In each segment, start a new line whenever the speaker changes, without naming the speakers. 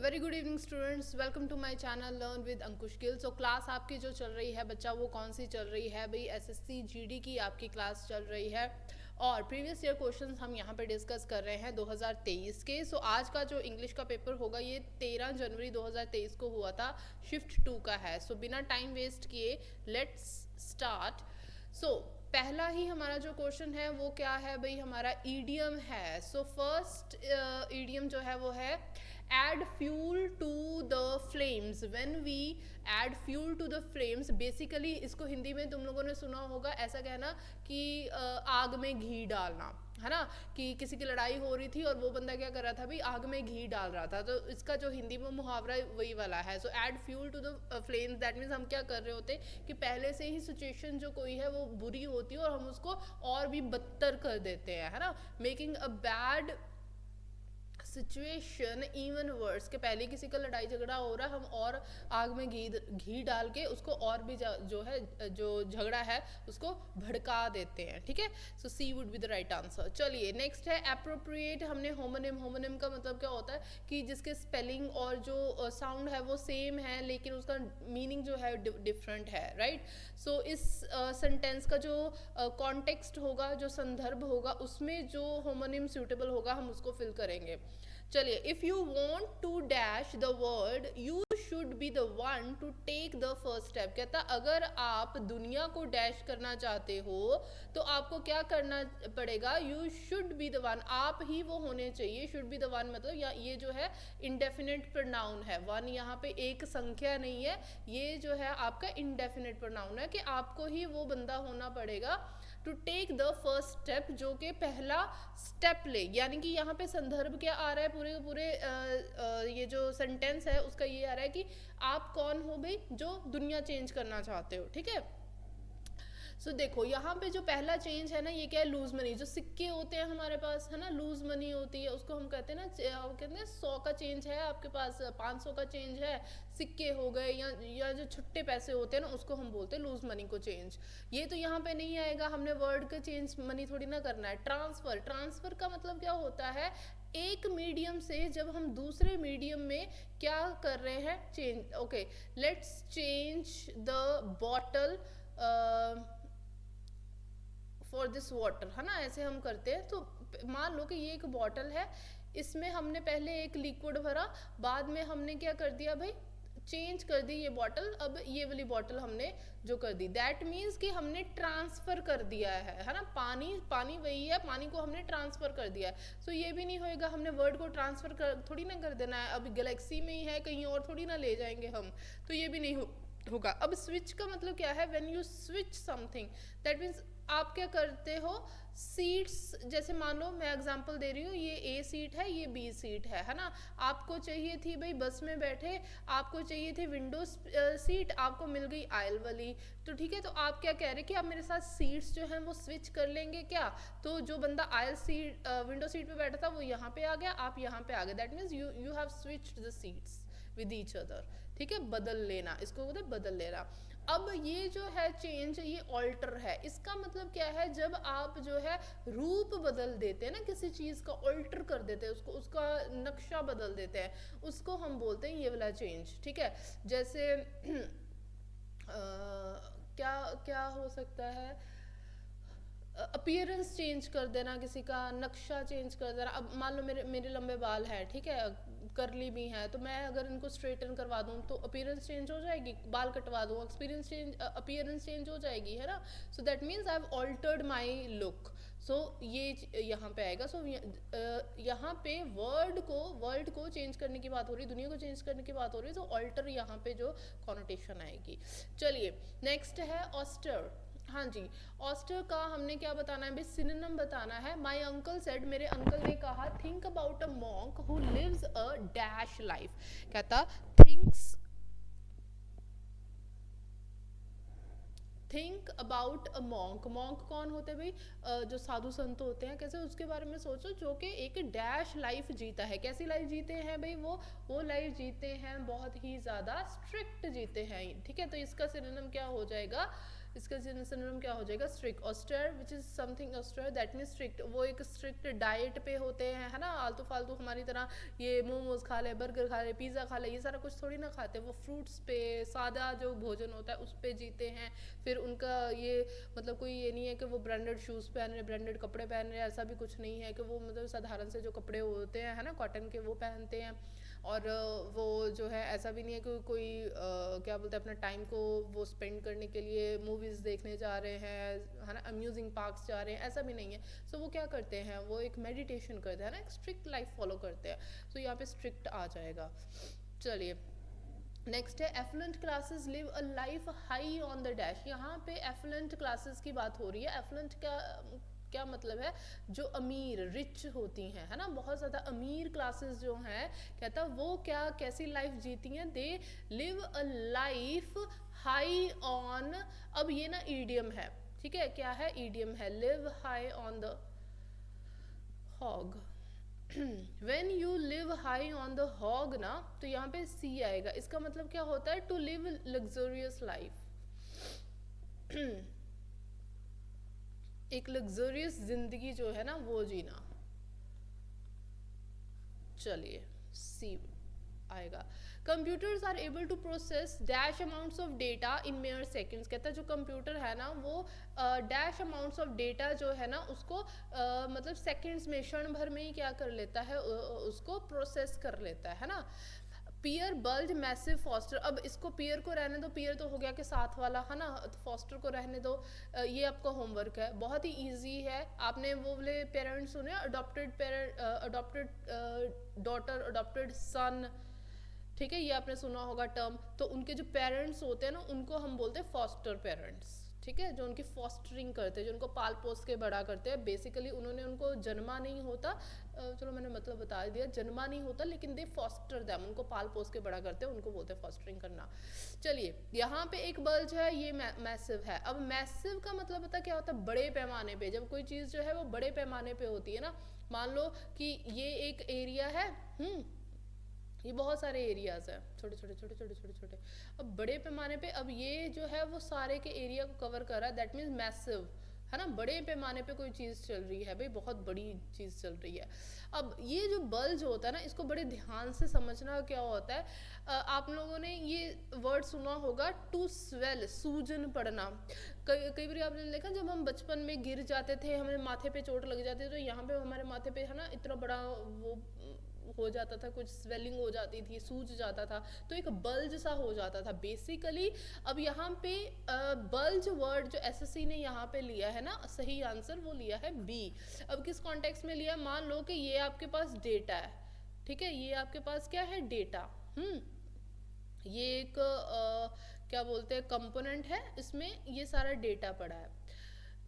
Very good evening students, welcome to my channel learn with Ankush Gill. So class आपकी जो चल रही है बच्चा, वो कौन सी चल रही है भाई? एसएससी जीडी की आपकी क्लास चल रही है और प्रीवियस ईयर क्वेश्चंस हम यहाँ पे डिस्कस कर रहे हैं 2023 के। सो आज का जो इंग्लिश का पेपर होगा ये 13 जनवरी 2023 को हुआ था, शिफ्ट 2 का है। सो बिना टाइम वेस्ट किए लेट्स स्टार्ट। सो पहला ही हमारा जो क्वेश्चन है वो क्या है भाई? हमारा ईडियम है। सो फर्स्ट ईडियम जो है वो है add fuel to the flames। when we add fuel to the flames, basically इसको हिंदी में तुम लोगों ने सुना होगा ऐसा कहना कि आग में घी डालना, है ना? कि किसी की लड़ाई हो रही थी और वो बंदा क्या कर रहा था भाई? आग में घी डाल रहा था। तो इसका जो हिंदी में मुहावरा वही वाला है। So add fuel to the flames, that means हम क्या कर रहे होते कि पहले से ही सिचुएशन जो कोई है वो बुरी होती है और हम उसको और भी बदतर कर देते हैं, है ना? Making a bad situation even worse, के पहले किसी का लड़ाई झगड़ा हो रहा है, हम और आग में घी डाल के उसको और भी जो है जो झगड़ा है उसको भड़का देते हैं, ठीक है? So C would be the right answer. चलिए नेक्स्ट है एप्रोप्रिएट। हमने होमोनिम, होमोनिम का मतलब क्या होता है कि जिसके स्पेलिंग और जो साउंड है वो सेम है लेकिन उसका मीनिंग जो है डिफरेंट है, राइट? सो इस सेंटेंस का जो कॉन्टेक्स्ट होगा, जो संदर्भ होगा, उसमें जो होमोनिम सूटेबल होगा हम उसको फिल करेंगे। चलिए, if you want to dash the world you should be the one to take the first step. कहता अगर आप दुनिया को डैश करना चाहते हो तो आपको क्या करना पड़ेगा? You should be the one, आप ही वो होने चाहिए। शुड बी द वन मतलब ये जो है इंडेफिनेट प्रोनाउन है। वन यहाँ पे एक संख्या नहीं है, ये जो है आपका इंडेफिनेट प्रोनाउन है कि आपको ही वो बंदा होना पड़ेगा to take the first step, जो कि पहला स्टेप ले। यानी कि यहाँ पे संदर्भ क्या आ रहा है? पूरे पूरे ये जो सेंटेंस है उसका ये आ रहा है कि आप कौन हो भाई जो दुनिया चेंज करना चाहते हो, ठीक है? सो देखो यहाँ पे जो पहला चेंज है ना, ये क्या है? Lose money. जो सिक्के होते हैं हमारे पास, है ना, लूज मनी होती है, उसको हम कहते हैं ना, कहते हैं 100 का चेंज है आपके पास, 500 का चेंज है, सिक्के हो गए, या जो छुट्टे पैसे होते हैं ना उसको हम बोलते हैं लूज मनी को चेंज। ये तो यहाँ पे नहीं आएगा, हमने वर्ड का चेंज मनी थोड़ी ना करना है। ट्रांसफर, ट्रांसफर का मतलब क्या होता है? एक मीडियम से जब हम दूसरे मीडियम में क्या कर रहे हैं? Change. Okay, let's change the bottle for this water, है ना? ऐसे हम करते हैं। तो मान लो कि ये एक बॉटल है, इसमें हमने पहले एक लिक्विड भरा, बाद में हमने क्या कर दिया भाई? चेंज कर दी ये बॉटल, अब ये वाली बॉटल हमने जो कर दी, दैट मीन्स कि हमने ट्रांसफर कर दिया है ना? पानी, पानी वही है, पानी को हमने ट्रांसफर कर दिया है। सो ये भी नहीं होएगा, हमने वर्ड को ट्रांसफर कर थोड़ी ना कर देना है। अब गैलेक्सी में ही है, कहीं और थोड़ी ना ले जाएंगे हम, तो ये भी नहीं होगा। अब स्विच का मतलब क्या है? When you switch something, that means आप क्या करते हो? सीट्स, जैसे मान लो मैं एग्जांपल दे रही हूँ, ये ए सीट है, ये बी सीट है ना? आपको चाहिए थी भाई बस में बैठे, आपको चाहिए थी विंडो सीट, आपको मिल गई आयल वाली, तो ठीक है। तो आप क्या कह रहे हैं कि आप मेरे साथ सीट्स जो हैं वो स्विच कर लेंगे क्या? तो जो बंदा आयल सीट, विंडो सीट पे बैठा था, वो यहाँ पे आ गया, आप यहाँ पे आ गए, that means you have switched the seats with each other, ठीक है? बदल लेना, इसको बोलते हैं बदल लेना। अब ये जो है चेंज, ये ऑल्टर है। इसका मतलब क्या है? जब आप जो है रूप बदल देते हैं ना किसी चीज का, ऑल्टर कर देते हैं उसको, उसका नक्शा बदल देते हैं, उसको हम बोलते हैं ये वाला चेंज, ठीक है? जैसे क्या क्या हो सकता है? अपीयरेंस चेंज कर देना, किसी का नक्शा चेंज कर देना। अब मान लो मेरे मेरे लंबे बाल हैं, ठीक है, करली भी हैं, तो मैं अगर इनको स्ट्रेटन करवा दूँ तो अपीयरेंस चेंज हो जाएगी। बाल कटवा दूँ, एक्सपीरियंस चेंज, अपीयरेंस चेंज हो जाएगी, है ना? So that means I have altered my look. So ये यहाँ पे आएगा। सो यहाँ पे वर्ड को चेंज करने की बात हो रही है, दुनिया को चेंज करने की बात हो रही है, तो ऑल्टर यहाँ पे जो कॉनोटेशन आएगी। चलिए नेक्स्ट है ऑस्टर। हाँ जी, ऑस्टर का हमने क्या बताना है भाई? सिनोनिम बताना है। माय अंकल सेड, मेरे अंकल ने कहा, think about a monk who lives a dash life. कहता think about a monk. Monk कौन होते हैं भाई? जो साधु संत होते हैं। कैसे? उसके बारे में सोचो जो कि एक डैश लाइफ जीता है। कैसी लाइफ जीते हैं भाई? वो लाइफ जीते हैं बहुत ही ज़्यादा स्ट्रिक्ट जीते हैं, ठीक है? तो इसका सिनोनिम क्या हो जाएगा? इसका सिनोनिम क्या हो जाएगा, strict. Austere which is something austere, that means strict, वो एक स्ट्रिक्ट डाइट पे होते हैं, है ना, आलतू फालतू हमारी तरह ये मोमोज खा ले, बर्गर खा ले, पिज़्ज़ा खा ले, ये सारा कुछ थोड़ी ना खाते, वो फ्रूट्स पे, सादा जो भोजन होता है उस पे जीते हैं। फिर उनका ये मतलब कोई ये नहीं है कि वो ब्रांडेड शूज़ पहन रहे, ब्रांडेड कपड़े पहन रहे, ऐसा भी कुछ नहीं है कि वो मतलब साधारण से जो कपड़े होते हैं, है ना, कॉटन के, वो पहनते हैं। और वो जो है ऐसा भी नहीं है कि कोई क्या बोलते हैं, अपना टाइम को वो स्पेंड करने के लिए मूवीज़ देखने जा रहे हैं, है ना, अम्यूजिंग पार्क्स जा रहे हैं, ऐसा भी नहीं है। सो वो क्या करते हैं, वो एक मेडिटेशन करते हैं ना, एक स्ट्रिक्ट लाइफ फॉलो करते हैं। सो यहाँ पे स्ट्रिक्ट आ जाएगा। चलिए नेक्स्ट है affluent classes live a life high on the dash. यहाँ पे एफलुएंट क्लासेस की बात हो रही है। एफलुएंट क्या क्या मतलब है, जो अमीर रिच होती हैं, है ना, बहुत ज़्यादा अमीर क्लासेस जो हैं, कहता वो क्या कैसी लाइफ जीती हैं, they live a life high on. अब ये ना ईडियम है, ठीक है, क्या है, ईडियम है, live high on the hog. When you live high on the hog ना, तो यहाँ पे सी आएगा, इसका मतलब क्या होता है, टू लिव लग्जरियस लाइफ, एक लग्जरियस जिंदगी जो है ना वो जीना। चलिए सी आएगा। Computers are able to process dash amounts of data in mere seconds. कहता है जो कंप्यूटर है ना वो डैश अमाउंट्स ऑफ डेटा जो है ना उसको मतलब सेकेंड्स में, क्षण भर में ही क्या कर लेता है, उसको प्रोसेस कर लेता है ना। पियर बल्ज मैसिव फॉस्टर, अब इसको पियर को रहने दो, पियर तो हो गया कि साथ वाला, है ना, तो फॉस्टर को रहने दो। ये आपका होमवर्क है, बहुत ही इजी है। आपने वो वाले पेरेंट्स सुने, adopted parent, adopted daughter, adopted son, ठीक है, ये आपने सुना होगा टर्म। तो उनके जो पेरेंट्स होते हैं ना उनको हम बोलते हैं फॉस्टर पेरेंट्स, ठीक है, जो उनकी फॉस्टरिंग करते हैं, जो उनको पाल पोस के बड़ा करते हैं। बेसिकली उन्होंने उनको जन्मा नहीं होता, चलो मैंने मतलब बता दिया, जन्मा नहीं होता, लेकिन दे फॉस्टर देम, उनको पाल पोस के बड़ा करते हैं, उनको बोलते हैं फॉस्टरिंग करना। चलिए यहाँ पे एक बल्ज है, ये मैसिव है। अब मैसिव का मतलब पता क्या होता है, बड़े पैमाने पे, जब कोई चीज़ जो है वो बड़े पैमाने पे होती है ना, मान लो कि ये एक एरिया है, ये बहुत सारे एरियाज हैं, छोटे छोटे छोटे छोटे छोटे छोटे, अब बड़े पैमाने पे, अब ये जो है वो सारे के एरिया को कवर कर रहा है, दैट मीन्स मैसिव, है ना, बड़े पैमाने पे कोई चीज़ चल रही है भाई, बहुत बड़ी चीज़ चल रही है। अब ये जो बल्ज होता है ना, इसको बड़े ध्यान से समझना क्या होता है। आप लोगों ने ये वर्ड सुना होगा, टू स्वेल, सूजन पड़ना। कई बार आपने देखा, जब हम बचपन में गिर जाते थे, हमें माथे पे चोट लग जाती, तो यहाँ पे हमारे माथे पे, है ना, इतना बड़ा वो हो जाता था, कुछ स्वेलिंग हो जाती थी, सूज जाता था, तो एक बल्ज सा हो जाता था बेसिकली। अब यहाँ पे बल्ज वर्ड जो एसएससी ने यहाँ पे लिया है ना, सही आंसर वो लिया है बी। अब किस कॉन्टेक्स्ट में लिया, मान लो कि ये आपके पास डेटा है, ठीक है, ये आपके पास क्या है, डेटा, ये एक क्या बोलते हैं, कंपोनेंट है, इसमें ये सारा डेटा पड़ा है,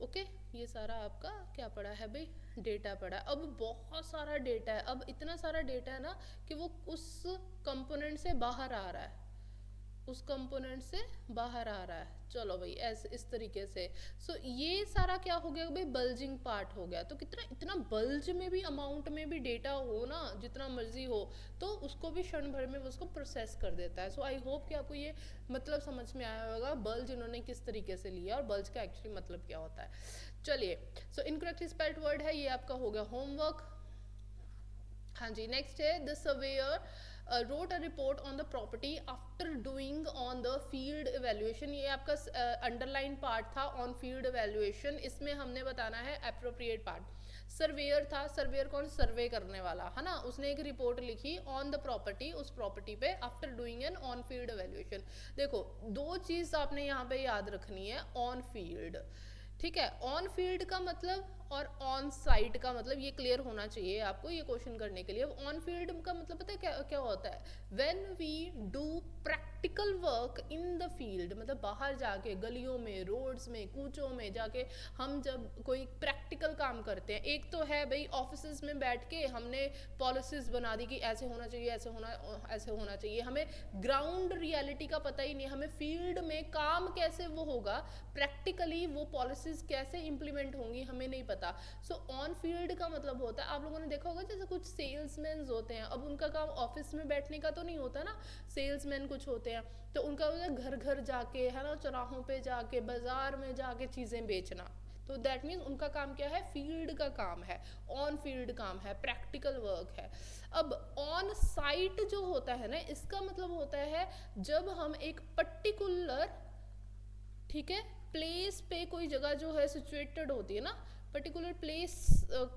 ओके, ये सारा आपका क्या पड़ा है भाई, डेटा पड़ा है। अब बहुत सारा डेटा है, अब इतना सारा डेटा है ना कि वो उस कंपोनेंट से बाहर आ रहा है, उस कंपोनेंट से बाहर आ रहा है। चलो भाई ऐसे इस तरीके से। सो ये सारा क्या हो गया भाई, बल्जिंग पार्ट हो गया। तो कितना इतना बल्ज में भी, अमाउंट में भी डेटा हो ना, जितना मर्जी हो, तो उसको भी क्षण भर में उसको प्रोसेस कर देता है। सो आई होप कि आपको ये मतलब समझ में आया होगा, बल्ज इन्होंने किस तरीके से लिया और बल्ज का एक्चुअली मतलब क्या होता है। चलिए, सो इनकरेक्टली स्पेल्ड वर्ड है, ये आपका हो गया होमवर्क। हाँ जी, नेक्स्ट है the surveyor wrote a report on the property after doing on the field evaluation। ये आपका अंडरलाइन पार्ट था, ऑन फील्ड evaluation, इसमें हमने बताना है appropriate पार्ट। सर्वेयर था, सर्वेयर कौन, सर्वे करने वाला, है ना, उसने एक रिपोर्ट लिखी ऑन द प्रॉपर्टी, उस प्रॉपर्टी पे, after doing an on field evaluation। देखो दो चीज़ आपने यहाँ पे याद रखनी है, ऑन फील्ड, ठीक है, ऑन फील्ड का मतलब और ऑन साइट का मतलब, ये क्लियर होना चाहिए आपको ये क्वेश्चन करने के लिए। ऑन फील्ड का मतलब पता है क्या क्या होता है, when we do practical work in the field, मतलब बाहर जाके गलियों में, रोड्स में, कूचों में जाके हम जब कोई प्रैक्टिकल काम करते हैं। एक तो है भाई ऑफिस में बैठ के हमने पॉलिसीज बना दी कि ऐसे होना चाहिए, ऐसे होना चाहिए, हमें ग्राउंड रियलिटी का पता ही नहीं, हमें फील्ड में काम कैसे वो होगा, प्रैक्टिकली वो पॉलिसीज कैसे इंप्लीमेंट होंगी हमें नहीं पता। पता। सो ऑन फील्ड का मतलब होता है, आप लोगों ने देखा होगा जैसे कुछ सेल्समैन होते हैं, अब उनका काम ऑफिस में बैठने का तो नहीं होता ना, सेल्समैन कुछ होते हैं तो उनका घर घर जाके है ना, चौराहों पे जाके, बाजार में जाके चीज़ें बेचना। तो दैट मीन्स उनका काम क्या है, फील्ड का काम है, ऑन फील्ड काम है, प्रैक्टिकल वर्क है। अब ऑन साइट जो होता है ना, इसका मतलब होता है जब हम एक पर्टिकुलर, ठीक है, प्लेस पे कोई जगह जो है सिचुएटेड होती है ना, पर्टिकुलर प्लेस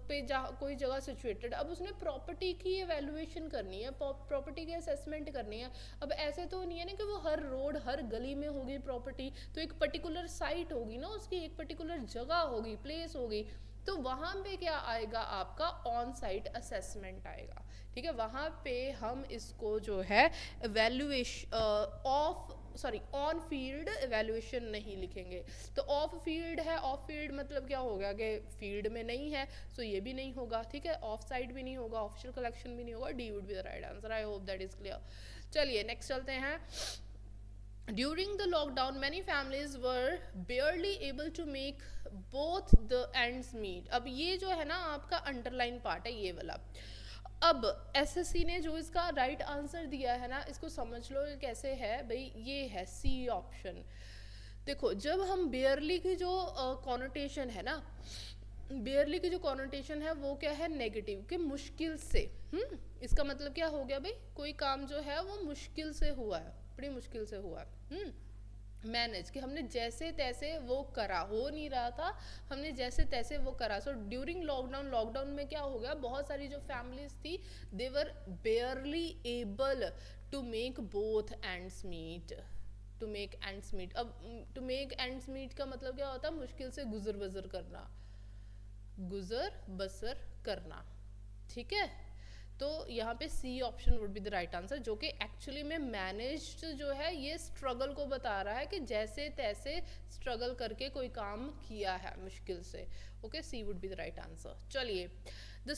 पे कोई जगह सिचुएटेड, अब उसने प्रॉपर्टी की एवेल्युएशन करनी है, प्रॉपर्टी की असेसमेंट करनी है। अब ऐसे तो नहीं है ना कि वो हर रोड हर गली में होगी प्रॉपर्टी, तो एक पर्टिकुलर साइट होगी ना, उसकी एक पर्टिकुलर जगह होगी, प्लेस होगी, तो वहाँ पे क्या आएगा, आपका ऑन साइट असेसमेंट आएगा। ठीक है, वहाँ पे हम इसको जो है ऑन फील्ड एवेल्युएशन नहीं लिखेंगे। तो ऑफ फील्ड है, ऑफ फील्ड मतलब क्या होगा कि फील्ड में नहीं है, सो ये भी नहीं होगा। ठीक है, ऑफ साइड भी नहीं होगा, ऑफिशियल कलेक्शन भी नहीं होगा, D would be the right answer. I hope that is clear. चलिए नेक्स्ट चलते हैं। During the lockdown, many families were barely able to make both the ends meet. अब ये जो है ना आपका अंडरलाइन पार्ट है, ये वाला। अब एसएससी ने जो इसका राइट आंसर दिया है ना, इसको समझ लो कैसे है भाई, ये है सी ऑप्शन। देखो, जब हम बेयरली की जो कॉनोटेशन है ना, बेयरली की जो कॉनोटेशन है वो क्या है, नेगेटिव, कि मुश्किल से। इसका मतलब क्या हो गया भाई, कोई काम जो है वो मुश्किल से हुआ है, बड़ी मुश्किल से हुआ है। मैनेज, कि हमने जैसे तैसे वो करा, हो नहीं रहा था, हमने जैसे तैसे वो करा। सो ड्यूरिंग लॉकडाउन, लॉकडाउन में क्या हो गया, बहुत सारी जो फैमिलीज थी, they were barely able to make both ends meet. To make ends meet, अब टू मेक एंड्स मीट का मतलब क्या होता है, मुश्किल से गुजर बसर करना, गुजर बसर करना। ठीक है, तो यहाँ पे C option would be the right answer, जो कि एक्चुअली में मैनेज्ड जो है ये स्ट्रगल को बता रहा है कि जैसे तैसे स्ट्रगल करके कोई काम किया है मुश्किल से। Okay, C would be the right answer. चलिए, the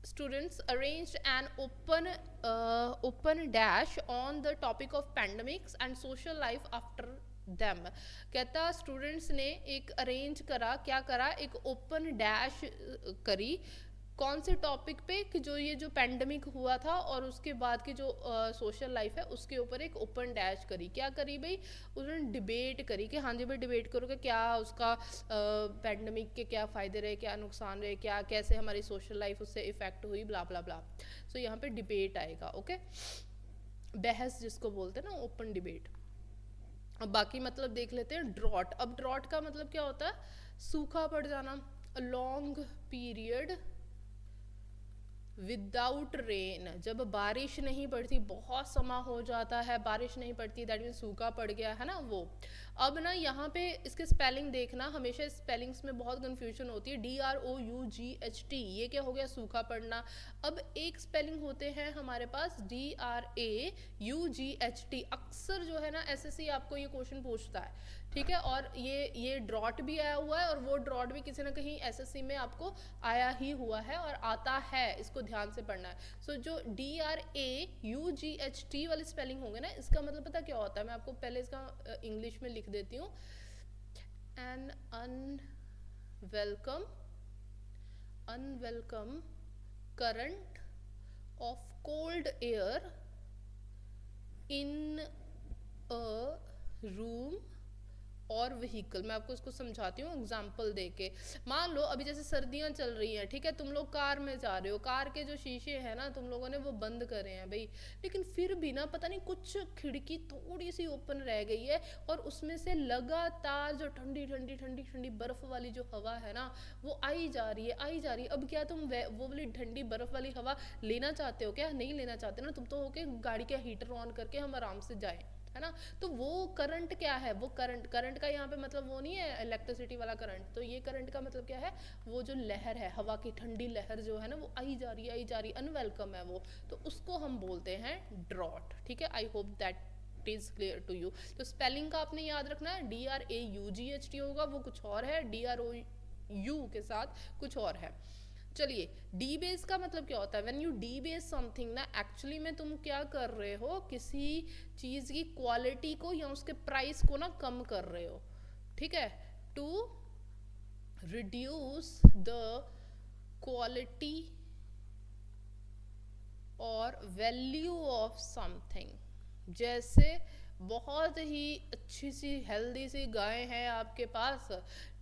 students arranged an open dash on the topic of pandemics and social life after them। कहता स्टूडेंट्स ने एक अरेंज करा, क्या करा, एक ओपन डैश करी, कौन से टॉपिक पे, कि जो ये जो पैंडमिक हुआ था और उसके बाद की जो सोशल लाइफ है उसके ऊपर एक ओपन डैश करी। क्या करी भाई, उन्होंने डिबेट करी कि हाँ जी भाई डिबेट करो कि क्या उसका पैंडमिक के क्या फ़ायदे रहे, क्या नुकसान रहे, क्या कैसे हमारी सोशल लाइफ उससे इफ़ेक्ट हुई, ब्ला ब्ला ब्ला। सो यहाँ पे डिबेट आएगा। ओके, बहस जिसको बोलते हैं ना, ओपन डिबेट। अब बाकी मतलब देख लेते हैं। ड्रॉट, अब ड्रॉट का मतलब क्या होता है, सूखा पड़ जाना, a long period without rain, जब बारिश नहीं पड़ती, बहुत समय हो जाता है बारिश नहीं पड़ती, दैट मीन सूखा पड़ गया है ना वो। अब ना यहाँ पे इसके स्पेलिंग देखना, हमेशा स्पेलिंग्स में बहुत कंफ्यूजन होती है। DROUGHT, ये क्या हो गया, सूखा पड़ना। अब एक स्पेलिंग होते हैं हमारे पास DRAUGHT, अक्सर जो है ना एसएससी आपको ये क्वेश्चन पूछता है। ठीक है, और ये ड्रॉट भी आया हुआ है, और वो ड्रॉट भी किसी ना कहीं एसएससी में आपको आया ही हुआ है और आता है, इसको ध्यान से पढ़ना है। सो जो DRAUGHT वाली स्पेलिंग होंगे ना, इसका मतलब पता क्या होता है, मैं आपको पहले इसका इंग्लिश में लिख देती हूँ। An unwelcome current of cold air in a room और व्हीकल। मैं आपको इसको समझाती हूँ एग्जाम्पल देके। मान लो अभी जैसे सर्दियाँ चल रही हैं, ठीक है, तुम लोग कार में जा रहे हो, कार के जो शीशे हैं ना तुम लोगों ने वो बंद करे हैं भाई, लेकिन फिर भी ना पता नहीं कुछ खिड़की थोड़ी सी ओपन रह गई है और उसमें से लगातार जो ठंडी ठंडी ठंडी ठंडी बर्फ वाली जो हवा है ना वो आई जा रही है, आई जा रही है। अब क्या तुम वो वाली ठंडी बर्फ वाली हवा लेना चाहते हो क्या? नहीं लेना चाहते ना, तुम तो होके गाड़ी का हीटर ऑन करके हम आराम से जाएं, है ना। तो वो करंट क्या है, वो करंट का यहाँ पे मतलब वो नहीं है इलेक्ट्रिसिटी वाला करंट, तो ये करंट का मतलब क्या है, वो जो लहर है, हवा की ठंडी लहर जो है ना वो आई जा रही है, आई जा रही है, अनवेलकम है वो, तो उसको हम बोलते हैं ड्रॉट। ठीक है, I hope that is clear to you. तो स्पेलिंग का आपने याद रखना है, DRAUGHT होगा, वो कुछ और है, DROU के साथ कुछ और है। चलिए, डी बेस का मतलब क्या होता है, when U D base something ना, एक्चुअली में तुम क्या कर रहे हो, किसी चीज़ की क्वालिटी को या उसके प्राइस को ना कम कर रहे हो। ठीक है, टू रिड्यूस द क्वालिटी और वैल्यू ऑफ समथिंग। जैसे बहुत ही अच्छी सी हेल्दी सी गाय है आपके पास,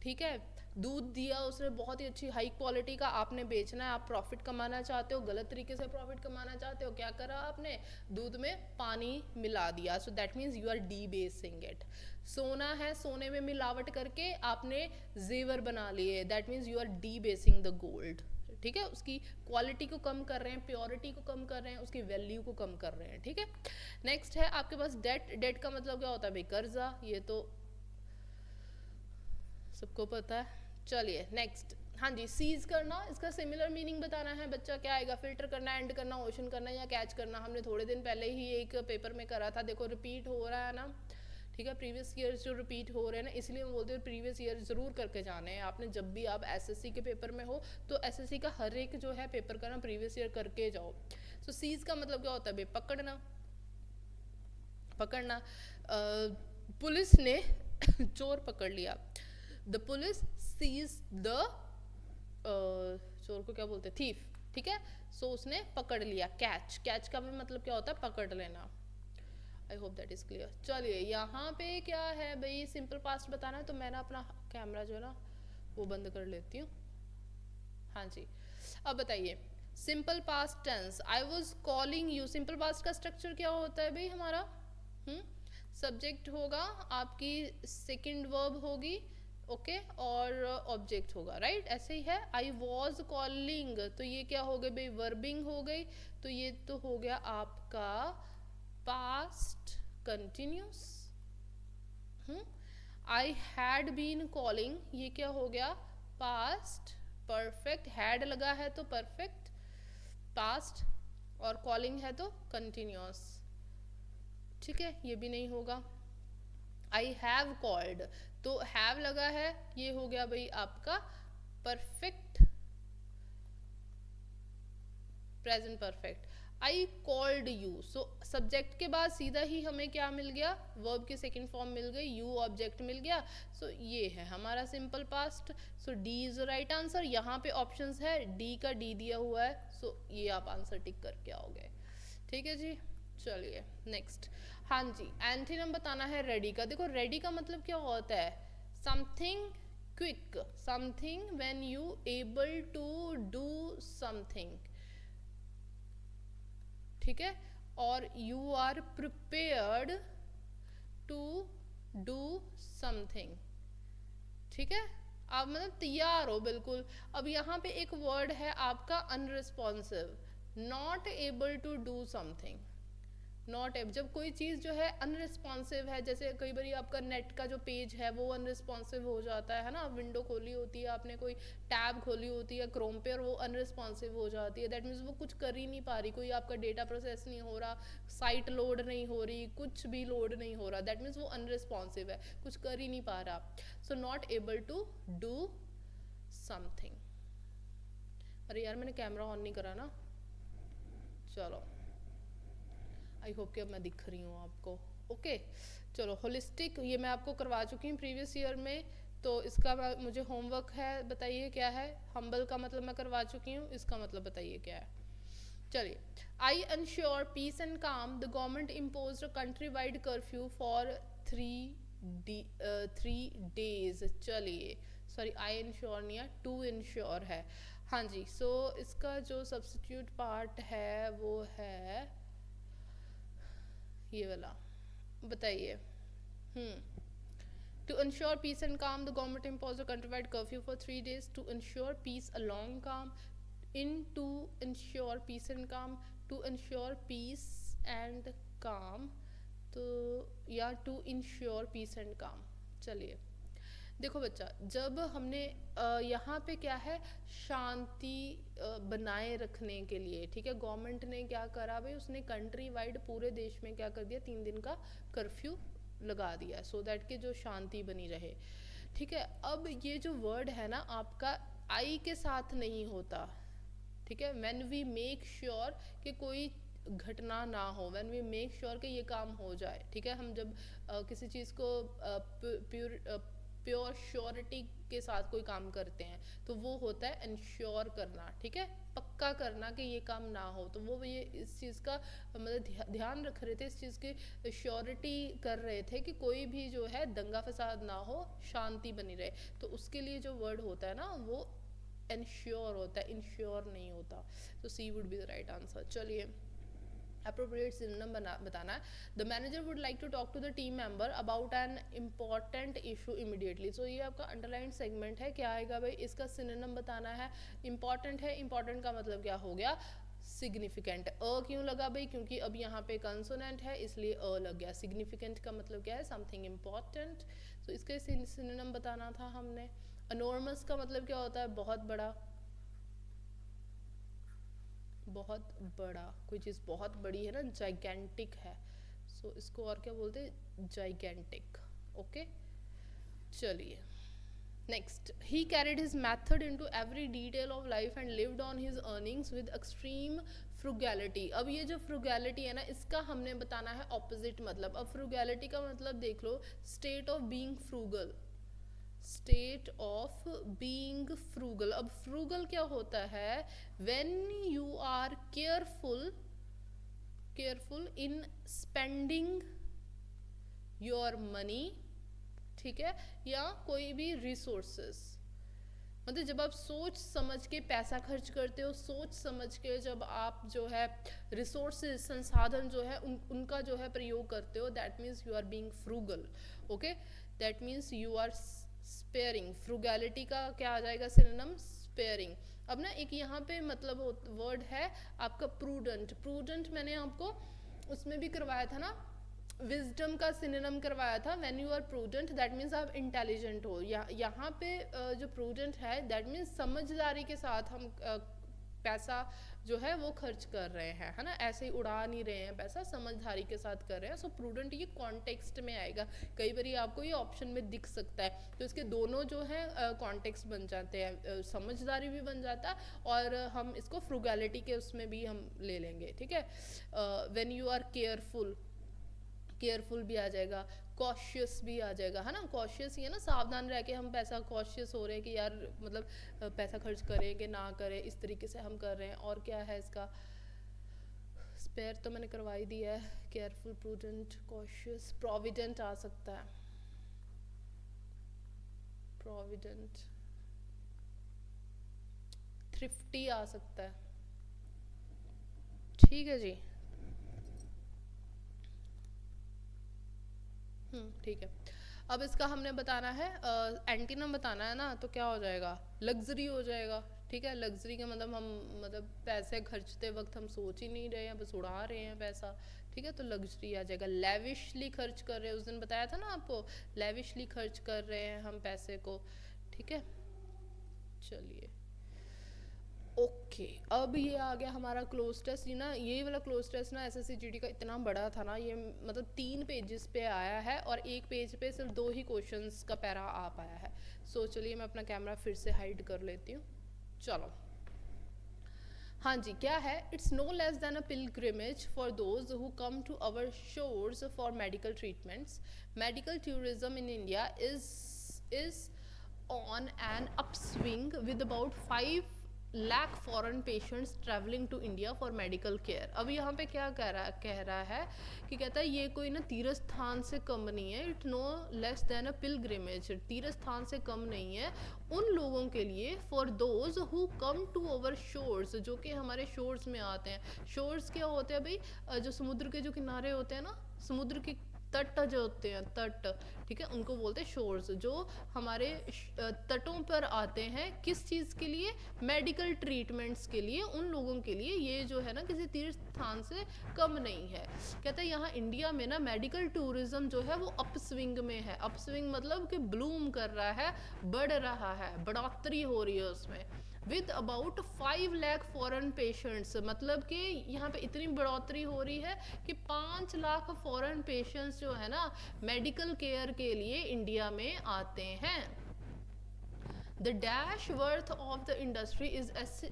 ठीक है, दूध दिया उसने बहुत ही अच्छी हाई क्वालिटी का, आपने बेचना है, आप प्रॉफिट कमाना चाहते हो, गलत तरीके से प्रॉफिट कमाना चाहते हो, क्या करा आपने, दूध में पानी मिला दिया, सो that means you R D basin it. सोना है, सोने में मिलावट करके आपने जेवर बना लिए, that means you R D basin the gold, ठीक है, उसकी क्वालिटी को कम कर रहे हैं, प्योरिटी को कम कर रहे हैं, उसकी वैल्यू को कम कर रहे हैं, ठीक है। नेक्स्ट है आपके पास डेट। डेट का मतलब क्या होता है भाई, कर्जा, ये तो सबको पता है। चलिए नेक्स्ट, हाँ जी, सीज करना, इसका सिमिलर मीनिंग बताना है बच्चा, क्या आएगा, फिल्टर करना, एंड करना, ओशन करना या कैच करना। हमने थोड़े दिन पहले ही एक पेपर में करा था, देखो रिपीट हो रहा है ना, ठीक है, प्रीवियस ईयर जो रिपीट हो रहे हैं ना, इसलिए हम बोलते हैं प्रीवियस ईयर जरूर करके जाने हैं आपने। जब भी आप एसएससी के पेपर में हो तो एसएससी का हर एक जो है पेपर का ना प्रीवियस ईयर करके जाओ। सो सीज का मतलब क्या होता है भाई, पकड़ना, पकड़ना। पुलिस ने चोर पकड़ लिया, द पुलिस सीज द, चोर को क्या बोलते हैं, थीफ, ठीक है। सो उसने पकड़ लिया, कैच। कैच का भी मतलब क्या होता है, पकड़ लेना। आई होप दैट इज क्लियर। चलिए यहाँ पे क्या है भाई, सिंपल पास्ट बताना है, तो मैं ना अपना कैमरा जो है ना वो बंद कर लेती हूँ। हाँ जी, अब बताइए, simple past tense, I was calling you. Simple past का स्ट्रक्चर क्या होता है भाई हमारा, सब्जेक्ट होगा, आपकी सेकंड वर्ब होगी, ओके, और ऑब्जेक्ट होगा, राइट, ऐसे ही है। आई वॉज कॉलिंग, तो ये क्या हो गई भाई, वर्बिंग हो गई, तो ये तो हो गया आपका past continuous. I had been calling, ये क्या हो गया, पास्ट परफेक्ट, हैड लगा है तो परफेक्ट पास्ट, और कॉलिंग है तो कंटिन्यूस, ठीक है, ये भी नहीं होगा। आई हैव कॉल्ड, तो हैव लगा है, ये हो गया भाई आपका perfect present perfect. I called you, so subject के बाद सीधा ही हमें क्या मिल गया, वर्ब की सेकंड फॉर्म मिल गई, यू ऑब्जेक्ट मिल गया, सो ये है हमारा simple past. So D is right answer. यहाँ पे ऑप्शंस है, डी का डी दिया हुआ है, सो ये आप आंसर टिक करके आओगे, ठीक है जी। चलिए नेक्स्ट, हाँ जी, एंटीनम बताना है रेडी का। देखो रेडी का मतलब क्या होता है, something quick, something when you able to do something, ठीक है, और you are prepared to do something, ठीक है, आप मतलब तैयार हो बिल्कुल। अब यहाँ पे एक वर्ड है आपका unresponsive, not able to do something, not able, जब कोई चीज़ जो है अनरिस्पॉन्सिव है, जैसे कई बार आपका नेट का जो पेज है वो अनरिस्पॉन्सिव हो जाता है ना, विंडो खोली होती है आपने, कोई टैब खोली होती है क्रोम पे और वो अनरिस्पॉन्सिव हो जाती है, दैट मीन्स वो कुछ कर ही नहीं पा रही, कोई आपका डेटा प्रोसेस नहीं हो रहा, साइट लोड नहीं हो रही, कुछ भी लोड नहीं हो रहा, दैट मीन्स वो अनरिस्पॉन्सिव है, कुछ कर ही नहीं पा रहा। So not able to do something. अरे यार मैंने कैमरा ऑन नहीं करा ना, चलो आई होप कि अब मैं दिख रही हूँ आपको, ओके। चलो होलिस्टिक, ये मैं आपको करवा चुकी हूँ प्रीवियस ईयर में, तो इसका मुझे होमवर्क है, बताइए क्या है। हम्बल का मतलब मैं करवा चुकी हूँ, इसका मतलब बताइए क्या है। चलिए, आई अनश्योर पीस एंड काम the government impose a country wide curfew for 3 days। चलिए सॉरी, आई इंश्योर नहीं है, टू इंश्योर है, हाँ जी। सो इसका जो सब्स्टिट्यूट पार्ट है वो है ये वाला, बताइए। To ensure peace and calm the government imposed a countrywide curfew for 3 days to ensure peace along calm, in to ensure peace and calm, to ensure peace and calm, तो या to ensure peace and calm। चलिए देखो बच्चा, जब हमने यहाँ पे क्या है, शांति बनाए रखने के लिए, ठीक है, गवर्नमेंट ने क्या करा भाई, उसने कंट्री वाइड पूरे देश में क्या कर दिया, 3 दिन का कर्फ्यू लगा दिया, सो दैट कि जो शांति बनी रहे, ठीक है। अब ये जो वर्ड है ना आपका आई के साथ नहीं होता, ठीक है, व्हेन वी मेक श्योर कि कोई घटना ना हो, व्हेन वी मेक श्योर कि ये काम हो जाए, ठीक है, हम जब किसी चीज़ को प्योर श्योरिटी के साथ कोई काम करते हैं तो वो होता है इंश्योर करना, ठीक है, पक्का करना कि ये काम ना हो। तो वो ये इस चीज़ का मतलब ध्यान रख रहे थे, इस चीज़ की श्योरिटी कर रहे थे कि कोई भी जो है दंगा फसाद ना हो, शांति बनी रहे। तो उसके लिए जो वर्ड होता है ना वो एंश्योर होता है, इंश्योर नहीं होता। तो C would be the right answer. चलिए appropriate synonym बताना है। The manager would like to talk to the team member about an important issue immediately। so ये आपका underlined segment है, क्या आएगा भाई, इसका synonym बताना है। important है, important का मतलब क्या हो गया, सिग्निफिकेंट। क्यों लगा भाई, क्योंकि अब यहाँ पे कंसोनेंट है इसलिए लग गया। सिग्निफिकेंट का मतलब क्या है, समथिंग इम्पॉर्टेंट। तो इसके सिनोनिम बताना था हमने। अनॉर्मस का मतलब क्या होता है, बहुत बड़ा, बहुत बड़ा, कोई चीज़ बहुत बड़ी है ना, जाइगेंटिक है। सो इसको और क्या बोलते हैं, जाइगेंटिक। ओके चलिए next. He carried his method into every detail of life and lived on his earnings with extreme frugality. अब ये जो फ्रुगैलिटी है ना, इसका हमने बताना है ऑपोजिट मतलब। अब फ्रुगैलिटी का मतलब देख लो, state of being frugal, state of being frugal. अब फ्रूगल क्या होता है, when you are careful, careful in spending your money, ठीक है, या कोई भी रिसोर्सेस। मतलब जब आप सोच समझ के पैसा खर्च करते हो, सोच समझ के जब आप जो है रिसोर्सेज, संसाधन जो है उनका जो है प्रयोग करते हो, that means you are being frugal. Okay, that means you are sparing. Frugality का क्या आ जाएगा सिनोनिम, स्पेयरिंग। अब ना एक यहाँ पे मतलब वर्ड है आपका प्रूडेंट। प्रूडेंट मैंने आपको उसमें भी करवाया था ना, विजडम का सिनोनिम करवाया था। When you are prudent that means आप इंटेलिजेंट हो। यहाँ पे जो प्रूडेंट है दैट मीन्स समझदारी के साथ हम पैसा जो है वो खर्च कर रहे हैं, है ना, ऐसे ही उड़ा नहीं रहे हैं पैसा, समझदारी के साथ कर रहे हैं। सो प्रूडेंट ये कॉन्टेक्स्ट में आएगा। कई बार आपको ये ऑप्शन में दिख सकता है, तो इसके दोनों जो है कॉन्टेक्स्ट बन जाते हैं, समझदारी भी बन जाता है और हम इसको फ्रूगैलिटी के उसमें भी हम ले लेंगे, ठीक है। When you are careful, careful भी आ जाएगा, कॉशियस भी आ जाएगा, है ना। कॉशियस ये ना सावधान रह के हम पैसा, कॉशियस हो रहे हैं कि यार मतलब पैसा खर्च करें कि ना करें, इस तरीके से हम कर रहे हैं। और क्या है इसका, स्पेयर तो मैंने करवा ही दिया है। केयरफुल, प्रूडेंट, कॉशियस, प्रोविडेंट आ सकता है, प्रोविडेंट, थ्रिफ्टी आ सकता है, ठीक है जी। ठीक है। अब इसका हमने बताना है एंटीनम बताना है ना, तो क्या हो जाएगा, लग्जरी हो जाएगा, ठीक है। लग्जरी का मतलब हम मतलब पैसे खर्चते वक्त हम सोच ही नहीं रहे हैं, बस उड़ा रहे हैं पैसा, ठीक है, तो लग्जरी आ जाएगा। लेविशली खर्च कर रहे हैं, उस दिन बताया था ना आपको, लेविशली खर्च कर रहे हैं हम पैसे को, ठीक है। चलिए ओके अब ये आ गया हमारा क्लोज टेस्ट। ये ना ये वाला क्लोज टेस्ट ना SSCGD का इतना बड़ा था ना, ये मतलब 3 पेजेस पे आया है और एक पेज पे सिर्फ 2 ही क्वेश्चंस का पैरा आ पाया है। सो चलिए मैं अपना कैमरा फिर से हाइड कर लेती हूँ। चलो हाँ जी, क्या है, it's no less than a pilgrimage for those who come to our shores for medical treatments. Medical tourism in India is on an upswing with about 5 lakh foreign patients traveling to India for medical care। अब यहाँ पे क्या कह रहा है कि कहता है ये कोई ना तीर्थ स्थान से कम नहीं है, it no less than a pilgrimage, तीर्थ स्थान से कम नहीं है उन लोगों के लिए, for those who come to our shores, जो कि हमारे शोर्स में आते हैं। शोर्स क्या होते हैं भाई, जो समुद्र के जो किनारे होते हैं ना, समुद्र की तट जो होते हैं, तट, ठीक है, उनको बोलते हैं शोर्स, जो हमारे तटों पर आते हैं किस चीज़ के लिए, मेडिकल ट्रीटमेंट्स के लिए, उन लोगों के लिए ये जो है ना किसी तीर्थ स्थान से कम नहीं है। कहते हैं यहाँ इंडिया में ना मेडिकल टूरिज्म जो है वो अपस्विंग में है। अपस्विंग मतलब कि ब्लूम कर रहा है, बढ़ रहा है, बढ़ोतरी हो रही है उसमें। With about 5 lakh foreign patients, मतलब कि यहाँ पे इतनी बढ़ोतरी हो रही है कि 5 लाख फॉरेन पेशेंट्स जो है ना मेडिकल केयर के लिए इंडिया में आते हैं। The dash worth of the industry is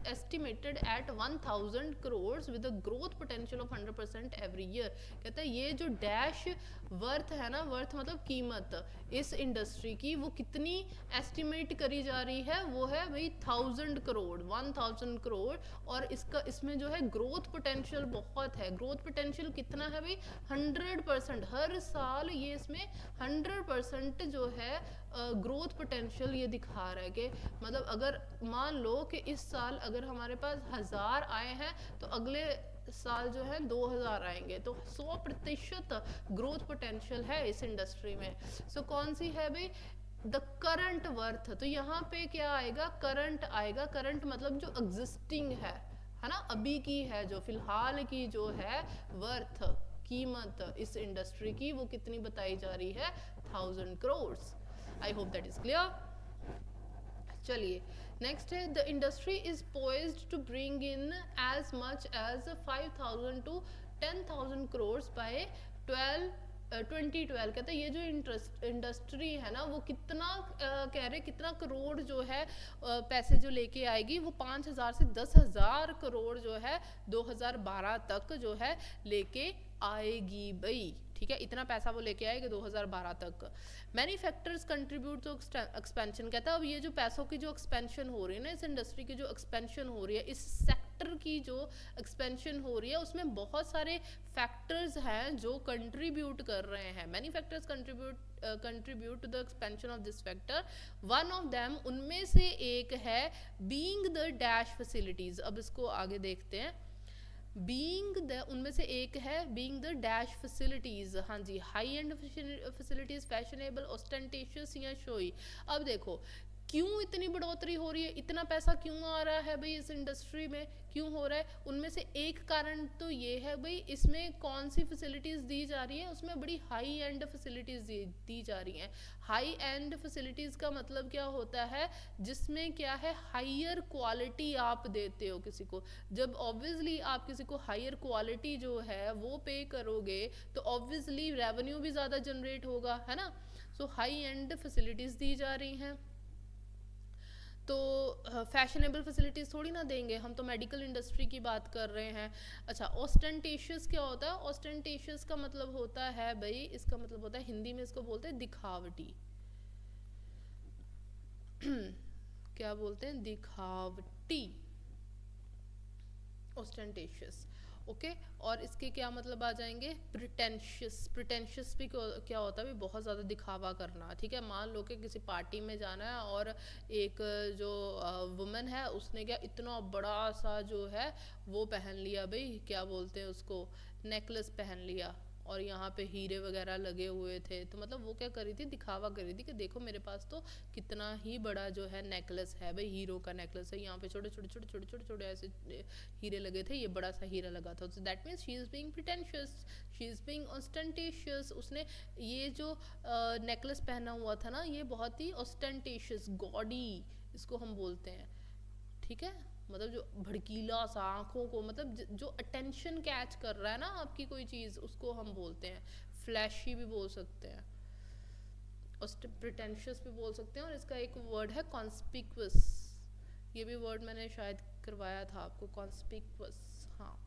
estimated at 1000 crores with a growth potential of 100% every year। कहता है ये जो डैश वर्थ है ना, वर्थ मतलब कीमत इस इंडस्ट्री की, वो कितनी एस्टिमेट करी जा रही है, वो है भाई 1000 करोड़, 1000 करोड़। और इसका इसमें जो है ग्रोथ पोटेंशियल बहुत है। ग्रोथ पोटेंशियल कितना है भाई? 100%। हर साल ये इसमें 100% जो है ग्रोथ पोटेंशियल ये दिखा रहा है कि मतलब अगर मान लो कि इस साल अगर हमारे पास 1000 आए हैं तो अगले साल जो है 2000 आएंगे, तो 100% ग्रोथ पोटेंशियल है इस इंडस्ट्री में। सो कौन सी है भाई? The current worth. तो यहाँ पे क्या आएगा? करंट आएगा। करंट मतलब जो एग्जिस्टिंग है ना, अभी की है, जो फिलहाल की जो है वर्थ, कीमत इस इंडस्ट्री की, वो कितनी बताई जा रही है? 1000 crore. I hope that is clear. चलिए नेक्स्ट है, the industry is poised to bring in as much as 5000 to 10,000 crore by 2012। कहते हैं ये जो इंडस्ट्री है ना, वो कितना कह रहे कितना करोड़ जो है पैसे जो लेके आएगी, वो 5000 से 10,000 करोड़ जो है 2012 तक जो है लेके आएगी भाई। ठीक है, इतना पैसा वो लेके आएगी 2012 तक। Many factors contribute to expansion. कहता है अब ये जो पैसों की जो एक्सपेंशन हो रही है ना, इस इंडस्ट्री की जो एक्सपेंशन हो रही है, इस सेक्टर की जो एक्सपेंशन हो रही है, उसमें बहुत सारे फैक्टर्स हैं जो कंट्रीब्यूट कर रहे हैं। Many factors contribute to the expansion of this factor. One of them, उनमें से एक है बीइंग द डैश फैसिलिटीज। अब इसको आगे देखते हैं। बीइंग द, उनमें से एक है बीइंग द डैश फैसिलिटीज। हाँ जी, हाई एंड फैसिलिटीज, फैशनेबल, ऑस्टेंटेशियस या शोई। अब देखो क्यों इतनी बढ़ोतरी हो रही है, इतना पैसा क्यों आ रहा है भाई इस इंडस्ट्री में, क्यों हो रहा है? उनमें से एक कारण तो ये है भाई, इसमें कौन सी फैसिलिटीज़ दी जा रही है? उसमें बड़ी हाई एंड फैसिलिटीज़ दी जा रही हैं। हाई एंड फैसिलिटीज़ का मतलब क्या होता है? जिसमें क्या है, हायर क्वालिटी आप देते हो किसी को। जब ऑब्वियसली आप किसी को हायर क्वालिटी जो है वो पे करोगे तो ऑब्वियसली रेवेन्यू भी ज़्यादा जनरेट होगा, है ना। सो हाई एंड फैसिलिटीज़ दी जा रही हैं। तो फैशनेबल फैसिलिटीज़ थोड़ी ना देंगे, हम तो मेडिकल इंडस्ट्री की बात कर रहे हैं। अच्छा, ऑस्टेंटेशियस क्या होता है? ऑस्टेंटेशियस का मतलब होता है भाई, इसका मतलब होता है, हिंदी में इसको बोलते हैं दिखावटी। क्या बोलते हैं? दिखावटी, ऑस्टेंटेशियस। ओके और इसके क्या मतलब आ जाएंगे? प्रिटेंशियस। प्रिटेंशियस भी क्या होता है? भी बहुत ज़्यादा दिखावा करना। ठीक है, मान लो कि किसी पार्टी में जाना है और एक जो वुमेन है उसने क्या इतना बड़ा सा जो है वो पहन लिया भाई, क्या बोलते हैं उसको, नेकलेस पहन लिया, और यहाँ पे हीरे वगैरह लगे हुए थे। तो मतलब वो क्या कर रही थी? दिखावा कर रही थी कि देखो मेरे पास तो कितना ही बड़ा जो है नेकलेस है भाई, हीरो का नेकलेस है, यहाँ पे छोटे छोटे छोटे छोटे छोटे छोटे ऐसे हीरे लगे थे, ये बड़ा सा हीरा लगा था। तो that means she is being pretentious, she is being ostentatious. उसने ये जो नेकलेस पहना हुआ था ना, ये बहुत ही ऑस्टेंटेशियस, गॉडी इसको हम बोलते हैं। ठीक है, मतलब जो भड़कीला सा, आँखों को मतलब जो अटेंशन कैच कर रहा है ना आपकी कोई चीज़, उसको हम बोलते हैं। फ्लैशी भी बोल सकते हैं, प्रिटेंशियस भी बोल सकते हैं। और इसका एक वर्ड है कॉन्स्पिक्वस, ये भी वर्ड मैंने शायद करवाया था आपको, कॉन्स्पिक्वस। हाँ,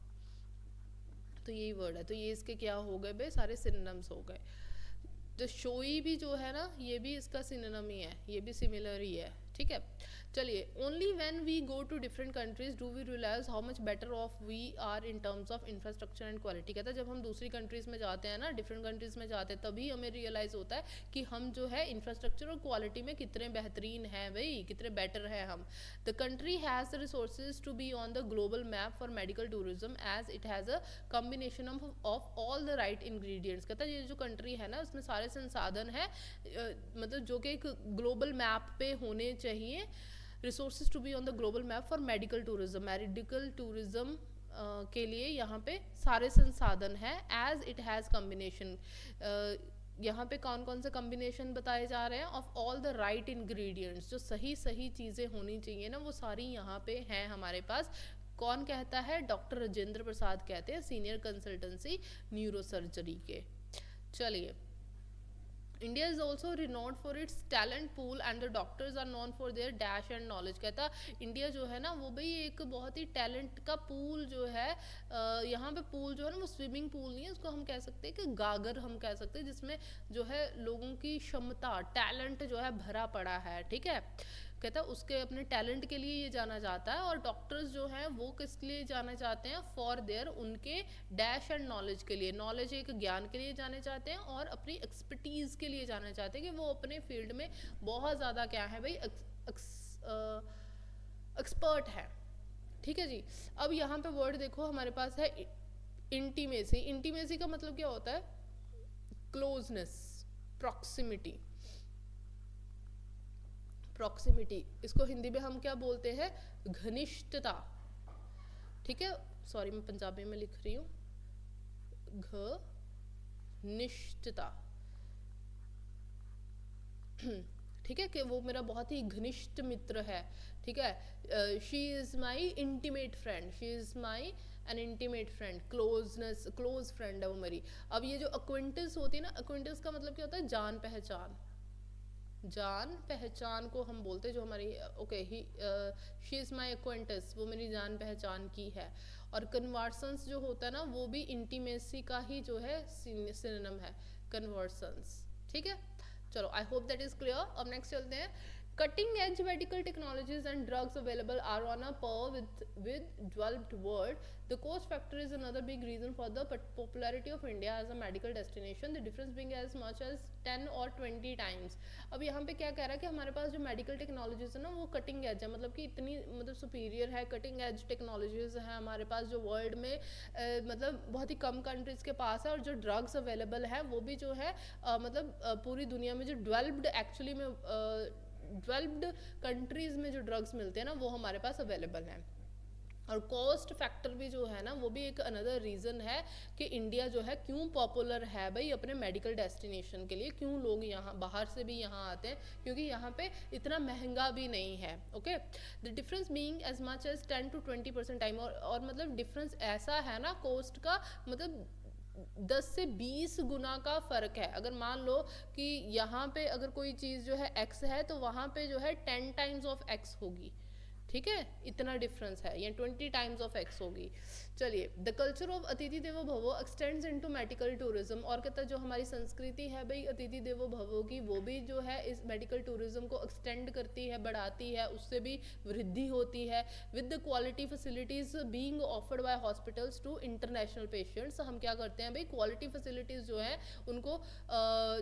तो यही वर्ड है। तो ये इसके क्या हो गए भाई? सारे सिनोनिम्स हो गए। तो शोई भी जो है ना, ये भी इसका सिनोनिम ही है, ये भी सिमिलर ही है। ठीक है, चलिए। Only when we go to different countries do we realise how much better off we are in terms of infrastructure and quality. कहता है जब हम दूसरी कंट्रीज में जाते हैं ना, डिफरेंट कंट्रीज में जाते हैं, तभी हमें रियलाइज होता है कि हम जो है इंफ्रास्ट्रक्चर और क्वालिटी में कितने बेहतरीन हैं भाई, कितने बेटर हैं हम। The country has the resources to be on the global map for medical tourism as it has a combination of all the right ingredients. कहता है ये जो कंट्री है ना, उसमें सारे संसाधन है, मतलब जो कि एक ग्लोबल मैप पे होने चाहिए। Resources to be on the global map for medical tourism, medical tourism के लिए यहाँ पे सारे संसाधन हैं। एज इट हैज़ कम्बिनेशन, यहाँ पे कौन कौन से कम्बिनेशन बताए जा रहे हैं? Of all the right ingredients, जो सही सही चीज़ें होनी चाहिए ना, वो सारी यहाँ पे हैं हमारे पास। कौन कहता है? डॉक्टर राजेंद्र प्रसाद कहते हैं, सीनियर कंसल्टेंसी न्यूरोसर्जरी के। चलिए India is also renowned for its talent pool and the doctors are known for their dash and knowledge. कहता इंडिया जो है ना वो भाई एक बहुत ही टैलेंट का पूल जो है, यहाँ पे पूल जो है ना वो स्विमिंग पूल नहीं है, उसको हम कह सकते हैं कि गागर हम कह सकते हैं, जिसमें जो है लोगों की क्षमता टैलेंट जो है भरा पड़ा है, ठीक है। कहता है उसके अपने टैलेंट के लिए ये जाना जाता है, और डॉक्टर्स जो हैं वो किस लिए जाने जाते हैं, फॉर देयर उनके डैश एंड नॉलेज के लिए, नॉलेज एक ज्ञान के लिए जाने जाते हैं, और अपनी एक्सपर्टीज़ के लिए जाना चाहते हैं कि वो अपने फील्ड में बहुत ज़्यादा क्या है भाई, एक्सपर्ट है, ठीक है जी। अब यहाँ पे वर्ड देखो हमारे पास है इंटीमेसी। इंटीमेसी का मतलब क्या होता है, क्लोजनेस, प्रॉक्सिमिटी। प्रॉक्सिमिटी इसको हिंदी में हम क्या बोलते हैं, घनिष्ठता, ठीक है। सॉरी मैं पंजाबी में लिख रही हूँ, घनिष्ठता, ठीक है, कि वो मेरा बहुत ही घनिष्ठ मित्र है, ठीक है। She is my intimate friend, she is my N intimate friend, closeness, close friend है वो मेरी। अब ये जो अक्वेंटेंस होती है ना, अक्वेंटेंस का मतलब क्या होता है, जान पहचान, जान पहचान को हम बोलते हैं जो हमारी, okay he, she is my acquaintance, वो मेरी जान पहचान की है। और कन्वर्सेंस जो होता है ना वो भी इंटीमेसी का ही जो है सिनोनिम है, कन्वर्सेंस, ठीक है। चलो आई होप दैट इज क्लियर। अब नेक्स्ट चलते हैं, cutting edge medical technologies and drugs available are on a par with developed world. The cost factor is another big reason for the popularity of India as a medical destination, the difference being as much as 10 or 20 times. अब यहाँ पे क्या कह रहा है कि हमारे पास जो मेडिकल टेक्नोलॉजीज है ना वो कटिंग एज है, मतलब कि इतनी मतलब सुपीरियर है, कटिंग एज टेक्नोलॉजीज है हमारे पास जो वर्ल्ड में मतलब बहुत ही कम कंट्रीज के पास है। और जो ड्रग्स अवेलेबल है वो भी जो है मतलब पूरी दुनिया में जो डेवलप्ड एक्चुअली में डेवलप्ड कंट्रीज में जो ड्रग्स मिलते हैं ना वो हमारे पास अवेलेबल हैं। और कॉस्ट फैक्टर भी जो है ना वो भी एक अनदर रीज़न है कि इंडिया जो है क्यों पॉपुलर है भाई अपने मेडिकल डेस्टिनेशन के लिए, क्यों लोग यहाँ बाहर से भी यहाँ आते हैं, क्योंकि यहाँ पे इतना महंगा भी नहीं है, okay. The difference being as much as 10 to 20% time, और मतलब डिफरेंस ऐसा है ना कॉस्ट का, मतलब 10 से 20 गुना का फ़र्क है। अगर मान लो कि यहाँ पे अगर कोई चीज़ जो है x है तो वहाँ पे जो है 10 टाइम्स ऑफ x होगी, ठीक है, इतना डिफरेंस है, या 20 टाइम्स ऑफ x होगी। चलिए, द कल्चर ऑफ अतिथि देवो भवो एक्सटेंड्स इनटू मेडिकल टूरिज्म, और कहता है जो हमारी संस्कृति है भाई अतिथि देवो भवो की, वो भी जो है इस मेडिकल टूरिज्म को एक्सटेंड करती है, बढ़ाती है, उससे भी वृद्धि होती है। With the quality facilities being offered by hospitals to international patients, हम क्या करते हैं भाई क्वालिटी फैसिलिटीज़ जो है उनको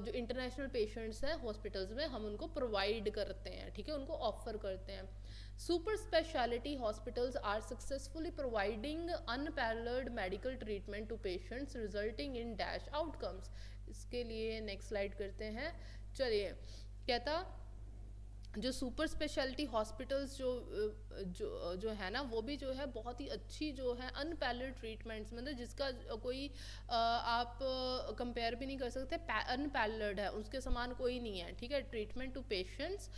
जो इंटरनेशनल पेशेंट्स हैं हॉस्पिटल्स में हम उनको प्रोवाइड करते हैं, ठीक है, उनको ऑफर करते हैं। Super specialty hospitals are successfully providing unparalleled medical treatment to patients resulting in dash outcomes. इसके लिए नेक्स्ट स्लाइड करते हैं। चलिए, कहता जो सुपर स्पेशलिटी हॉस्पिटल्स जो है ना वो भी जो है बहुत ही अच्छी जो है अनपैरेलल्ड ट्रीटमेंट्स, मतलब जिसका कोई आप कंपेयर भी नहीं कर सकते, अनपैरेलल्ड है, उसके समान कोई नहीं है, ठीक है। Treatment to patients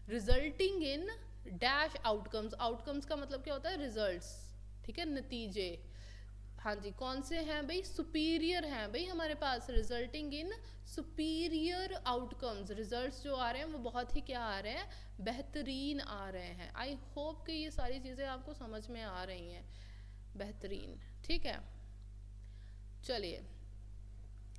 resulting in dash outcomes, outcomes का मतलब क्या होता है, रिजल्ट्स, ठीक है, नतीजे। हाँ जी, कौन से हैं भाई, सुपीरियर हैं भाई हमारे पास, resulting in superior outcomes, results जो आ रहे हैं वो बहुत ही क्या आ रहे हैं, बेहतरीन आ रहे हैं। आई होप कि ये सारी चीज़ें आपको समझ में आ रही हैं, बेहतरीन, ठीक है। चलिए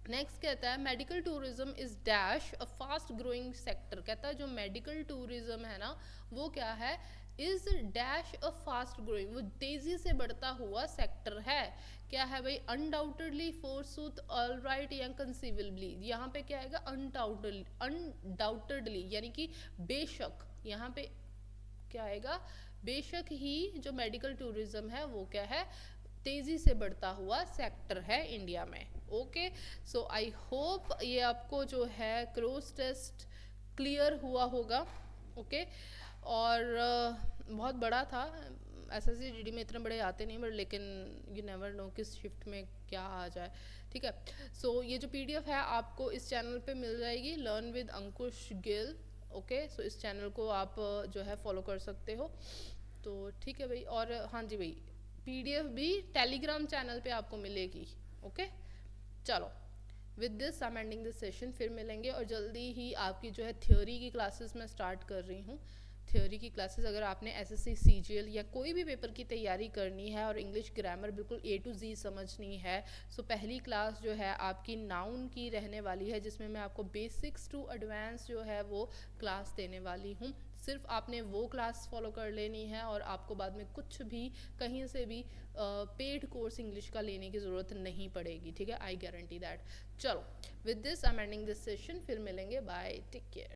नेक्स्ट कहता है medical tourism is dash a fast growing sector. कहता है जो मेडिकल टूरिज्म है ना वो क्या है, is dash a fast growing, वो तेजी से बढ़ता हुआ सेक्टर है। क्या है भाई, अनडाउटेडली, फोरसूथ, ऑलराइट या कंसीवेबली। यहाँ पे क्या आएगा, अनडाउटेडली, अनडाउटेडली यानी कि बेशक, यहाँ पे क्या आएगा, बेशक ही जो मेडिकल टूरिज्म है वो क्या है, तेजी से बढ़ता हुआ सेक्टर है इंडिया में, ओके। सो आई होप ये आपको जो है क्रॉस टेस्ट क्लियर हुआ होगा, ओके। और बहुत बड़ा था, एसएससी जीडी में इतने बड़े आते नहीं, बट लेकिन यू नेवर नो किस शिफ्ट में क्या आ जाए, ठीक है। सो ये जो पीडीएफ है आपको इस चैनल पे मिल जाएगी, learn with Ankush Gill, okay. So इस चैनल को आप जो है फॉलो कर सकते हो, तो ठीक है भाई। और हाँ जी भाई, पीडीएफ भी टेलीग्राम चैनल पे आपको मिलेगी, ओके। चलो with this I am ending this session. फिर मिलेंगे, और जल्दी ही आपकी जो है थ्योरी की क्लासेस मैं स्टार्ट कर रही हूँ। थ्योरी की क्लासेस अगर आपने एसएससी सीजीएल या कोई भी पेपर की तैयारी करनी है और इंग्लिश ग्रामर बिल्कुल ए टू जी समझनी है, सो पहली क्लास जो है आपकी नाउन की रहने वाली है, जिसमें मैं आपको बेसिक्स टू एडवांस जो है वो क्लास देने वाली हूँ। सिर्फ आपने वो क्लास फॉलो कर लेनी है और आपको बाद में कुछ भी कहीं से भी पेड कोर्स इंग्लिश का लेने की ज़रूरत नहीं पड़ेगी, ठीक है, आई गारंटी दैट। चलो, with this I am ending this session. फिर मिलेंगे, बाय, टेक केयर।